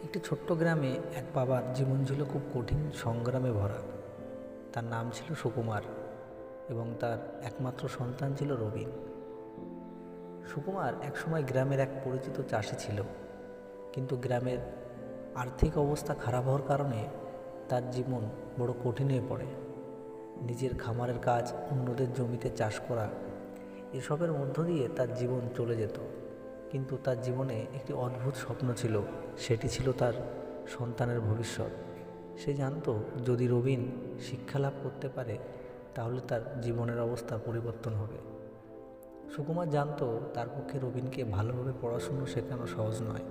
একটি ছোট্ট গ্রামে এক বাবার জীবন ছিল খুব কঠিন সংগ্রামে ভরা। তার নাম ছিল সুকুমার এবং তার একমাত্র সন্তান ছিল রবিন। সুকুমার একসময় গ্রামের এক পরিচিত চাষি ছিল, কিন্তু গ্রামের আর্থিক অবস্থা খারাপ হওয়ার কারণে তার জীবন বড় কঠিন হয়ে পড়ে। নিজের খামারের কাজ, অন্যদের জমিতে চাষ করা, এসবের মধ্য দিয়ে তার জীবন চলে যেত। কিন্তু তার জীবনে একটি অদ্ভুত স্বপ্ন ছিল, সেটি ছিল তার সন্তানের ভবিষ্যৎ। সে জানতো যদি রবিন শিক্ষা লাভ করতে পারে তাহলে তার জীবনের অবস্থা পরিবর্তন হবে। সুকুমার জানতো তার পক্ষে রবিনকে ভালোভাবে পড়াশুনো শেখানো সহজ নয়।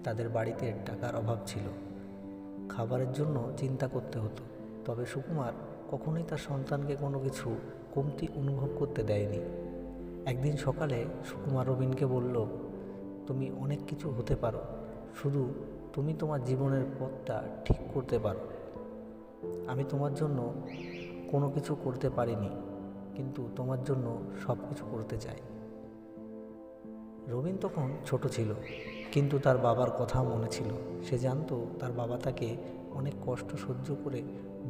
তাদের বাড়িতে টাকার অভাব ছিল, খাবারের জন্য চিন্তা করতে হতো। তবে সুকুমার কখনোই তার সন্তানকে কোনো কিছু কমতি অনুভব করতে দেয়নি। একদিন সকালে সুকুমার রবিনকে বলল, তুমি অনেক কিছু হতে পারো, শুধু তুমি তোমার জীবনের পথটা ঠিক করতে পারো। আমি তোমার জন্য কোনো কিছু করতে পারিনি, কিন্তু তোমার জন্য সব কিছু করতে চাই। রবিন তখন ছোট ছিল, কিন্তু তার বাবার কথা মনে ছিল। সে জানতো তার বাবা তাকে অনেক কষ্ট সহ্য করে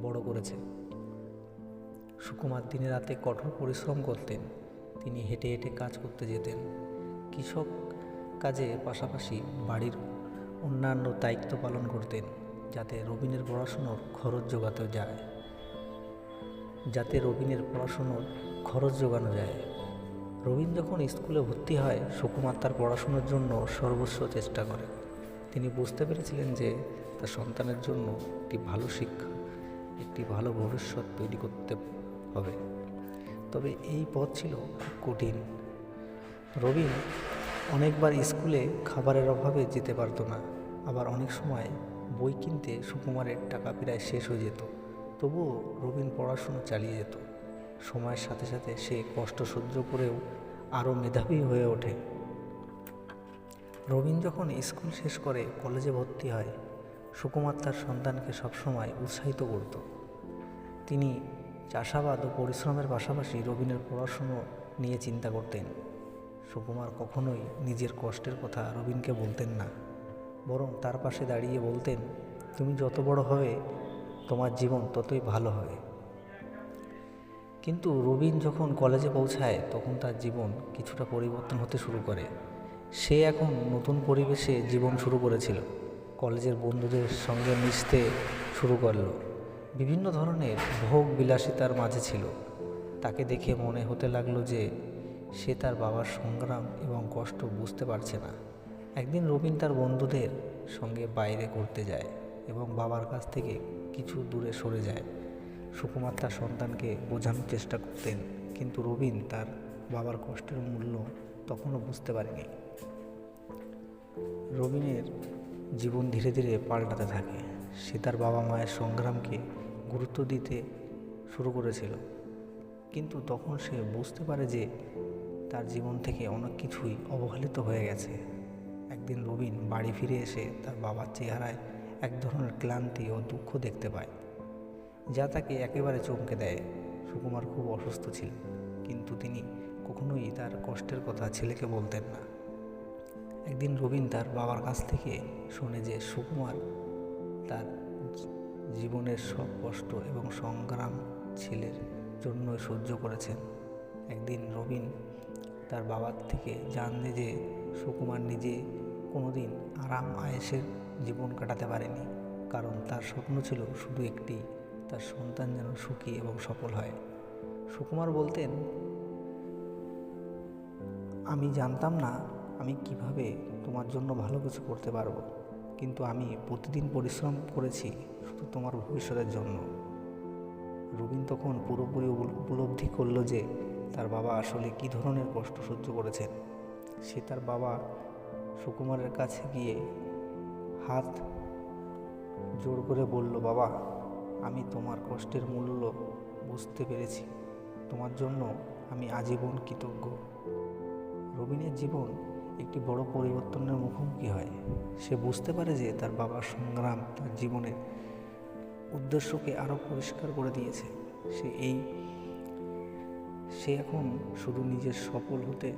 বড় করেছে। সুকুমার দিনে রাতে কঠোর পরিশ্রম করতেন। তিনি হেঁটে হেঁটে কাজ করতে যেতেন, কৃষক কাজে পাশাপাশি বাড়ির অন্যান্য দায়িত্ব পালন করতেন, যাতে রবিনের পড়াশুনোর খরচ জোগানো যায়। রবিন যখন স্কুলে ভর্তি হয়, সুকুমার তার পড়াশোনার জন্য সর্বোচ্চ চেষ্টা করে। তিনি বুঝতে পেরেছিলেন যে তার সন্তানের জন্য একটি ভালো শিক্ষা, একটি ভালো ভবিষ্যৎ তৈরি করতে হবে। তবে এই পথ ছিল খুব কঠিন। রবিন অনেকবার স্কুলে খাবারের অভাবে যেতে পারতো না, আবার অনেক সময় বই কিনতে সুকুমারের টাকা প্রায় শেষ হয়ে যেত। তবুও রবিন পড়াশুনো চালিয়ে যেত। সময়ের সাথে সাথে সে কষ্ট সহ্য করেও আরও মেধাবী হয়ে ওঠে। রবিন যখন স্কুল শেষ করে কলেজে ভর্তি হয়, সুকুমার তার সন্তানকে সবসময় উৎসাহিত করত। তিনি চাষাবাদ ও পরিশ্রমের পাশাপাশি রবিনের পড়াশুনো নিয়ে চিন্তা করতেন। সুকুমার কখনোই নিজের কষ্টের কথা রবিনকে বলতেন না, বরং তার পাশে দাঁড়িয়ে বলতেন, তুমি যত বড় হবে তোমার জীবন ততই ভালো হবে। কিন্তু রবিন যখন কলেজে পৌঁছায় তখন তার জীবন কিছুটা পরিবর্তন হতে শুরু করে। সে এখন নতুন পরিবেশে জীবন শুরু করেছিল। কলেজের বন্ধুদের সঙ্গে মিশতে শুরু করলো, বিভিন্ন ধরনের ভোগ বিলাসিতার মাঝে ছিল। তাকে দেখে মনে হতে লাগলো যে সে তার বাবার সংগ্রাম এবং কষ্ট বুঝতে পারছে না। একদিন রবিন তার বন্ধুদের সঙ্গে বাইরে ঘুরতে যায় এবং বাবার কাছ থেকে কিছু দূরে সরে যায়। সুকুমার তার সন্তানকে বোঝানোর চেষ্টা করতেন, কিন্তু রবিন তার বাবার কষ্টের মূল্য তখনও বুঝতে পারেনি। রবিনের জীবন ধীরে ধীরে পাল্টাতে থাকে। সে তার বাবা মায়ের সংগ্রামকে গুরুত্ব দিতে শুরু করেছিল, কিন্তু তখন সে বুঝতে পারে যে তার জীবন থেকে অনেক কিছুই অবহেলিত হয়ে গেছে। একদিন রবিন বাড়ি ফিরে এসে তার বাবার চেহারায় এক ধরনের ক্লান্তি ও দুঃখ দেখতে পায়, যা তাকে একেবারে চমকে দেয়। সুকুমার খুব অসুস্থ ছিল, কিন্তু তিনি কখনোই তার কষ্টের কথা ছেলেকে বলতেন না। একদিন রবিন তার বাবার কাছ থেকে শোনে যে সুকুমার তার জীবনের সব কষ্ট এবং সংগ্রাম ছেলের জন্য সহ্য করেছেন। একদিন রবিন তার বাবার থেকে জানে যে সুকুমার নিজে কোনোদিন আরাম আয়েশের জীবন কাটাতে পারেনি, কারণ তার স্বপ্ন ছিল শুধু একটি, তার সন্তান যেন সুখী এবং সফল হয়। সুকুমার বলতেন, আমি জানতাম না আমি কিভাবে তোমার জন্য ভালো কিছু করতে পারবো, কিন্তু আমি প্রতিদিন পরিশ্রম করেছি শুধু তোমার ভবিষ্যতের জন্য। রবিন তখন পুরোপুরি উপলব্ধি করলো যে তার বাবা আসলে কী ধরনের কষ্ট সহ্য করেছেন। সে তার বাবা সুকুমারের কাছে গিয়ে হাত জোর করে বলল, বাবা, আমি তোমার কষ্টের মূল্য বুঝতে পেরেছি, তোমার জন্য আমি আজীবন কৃতজ্ঞ। রবিনের জীবন একটি বড় পরিবর্তনের মুখোমুখি হয়। সে বুঝতে পারে যে তার বাবার সংগ্রাম তার জীবনের উদ্দেশ্যকে আরও পরিষ্কার করে দিয়েছে। সে এখন শুধু নিজের সফল হতে